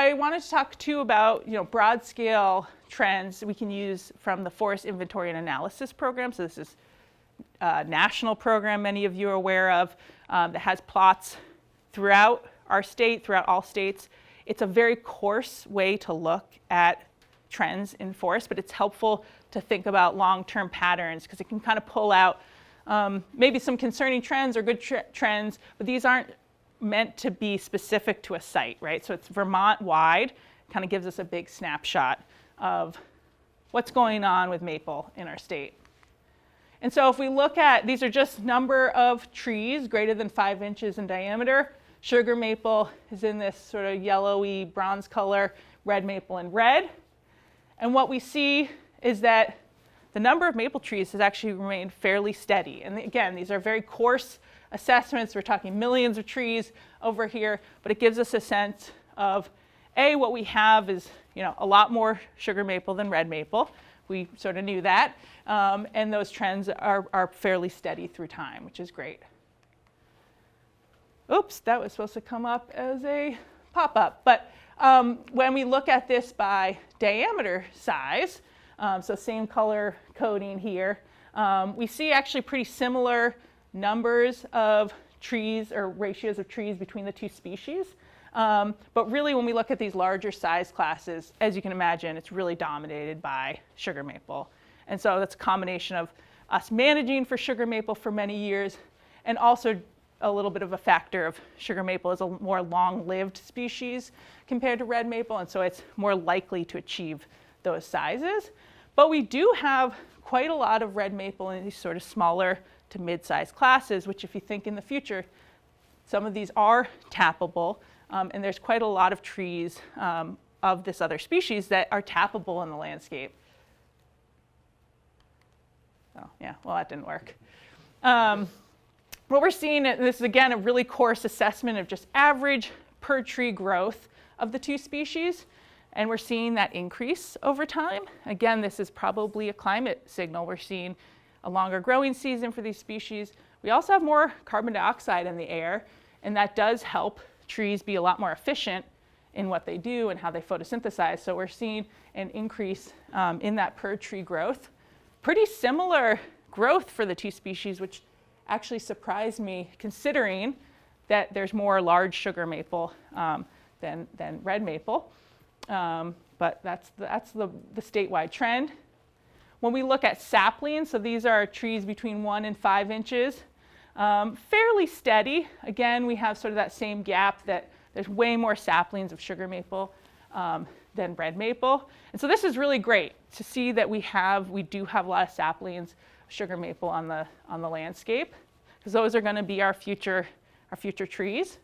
I wanted to talk too about broad scale trends we can use from the Forest Inventory and Analysis Program. So this is a national program many of you are aware of that has plots throughout our state, throughout all states. It's a very coarse way to look at trends in forests, but it's helpful to think about long-term patterns because it can kind of pull out maybe some concerning trends or good trends, but these aren't meant to be specific to a site, right? So it's Vermont-wide, kind of gives us a big snapshot of what's going on with maple in our state. And so if we look at, these are just number of trees greater than 5 inches in diameter. Sugar maple is in this sort of yellowy bronze color, red maple in red. And what we see is that the number of maple trees has actually remained fairly steady. And again, these are very coarse assessments. We're talking millions of trees over here, but it gives us a sense of, A, what we have is a lot more sugar maple than red maple. We sort of knew that. And those trends are fairly steady through time, which is great. Oops, that was supposed to come up as a pop-up. But when we look at this by diameter size, so same color coding here, we see actually pretty similar numbers of trees or ratios of trees between the two species. But really, when we look at these larger size classes, as you can imagine, it's really dominated by sugar maple. And so that's a combination of us managing for sugar maple for many years, and also a little bit of a factor of sugar maple is a more long-lived species compared to red maple, and so it's more likely to achieve those sizes. But we do have quite a lot of red maple in these sort of smaller to mid-sized classes, which if you think in the future, some of these are tappable, and there's quite a lot of trees of this other species that are tappable in the landscape. Oh, yeah, well, that didn't work. What we're seeing, and this is again a really coarse assessment of just average per tree growth of the two species, and we're seeing that increase over time. Again, this is probably a climate signal. We're seeing a longer growing season for these species. We also have more carbon dioxide in the air, and that does help trees be a lot more efficient in what they do and how they photosynthesize. So we're seeing an increase in that per tree growth. Pretty similar growth for the two species, which actually surprised me considering that there's more large sugar maple than red maple. But that's the statewide trend. When we look at saplings, so these are trees between 1 and 5 inches, fairly steady. Again, we have sort of that same gap that there's way more saplings of sugar maple than red maple. And so this is really great to see that we do have a lot of saplings of sugar maple on the landscape, because those are going to be our future trees.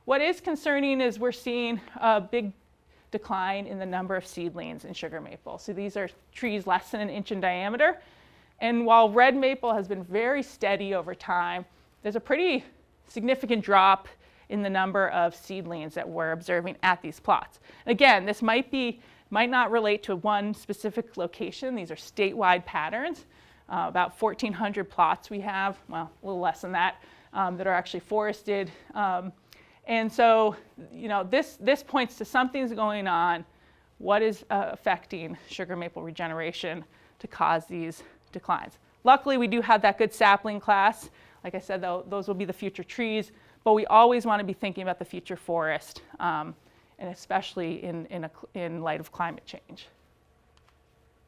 What is concerning is we're seeing a big decline in the number of seedlings in sugar maple. So these are trees less than 1 inch in diameter. And while red maple has been very steady over time, there's a pretty significant drop in the number of seedlings that we're observing at these plots. And again, this might not relate to one specific location. These are statewide patterns. About 1,400 plots we have, well, a little less than that, that are actually forested. And so, this points to something's going on. What is affecting sugar maple regeneration to cause these declines? Luckily, we do have that good sapling class. Like I said, those will be the future trees, but we always want to be thinking about the future forest, and especially in light of climate change.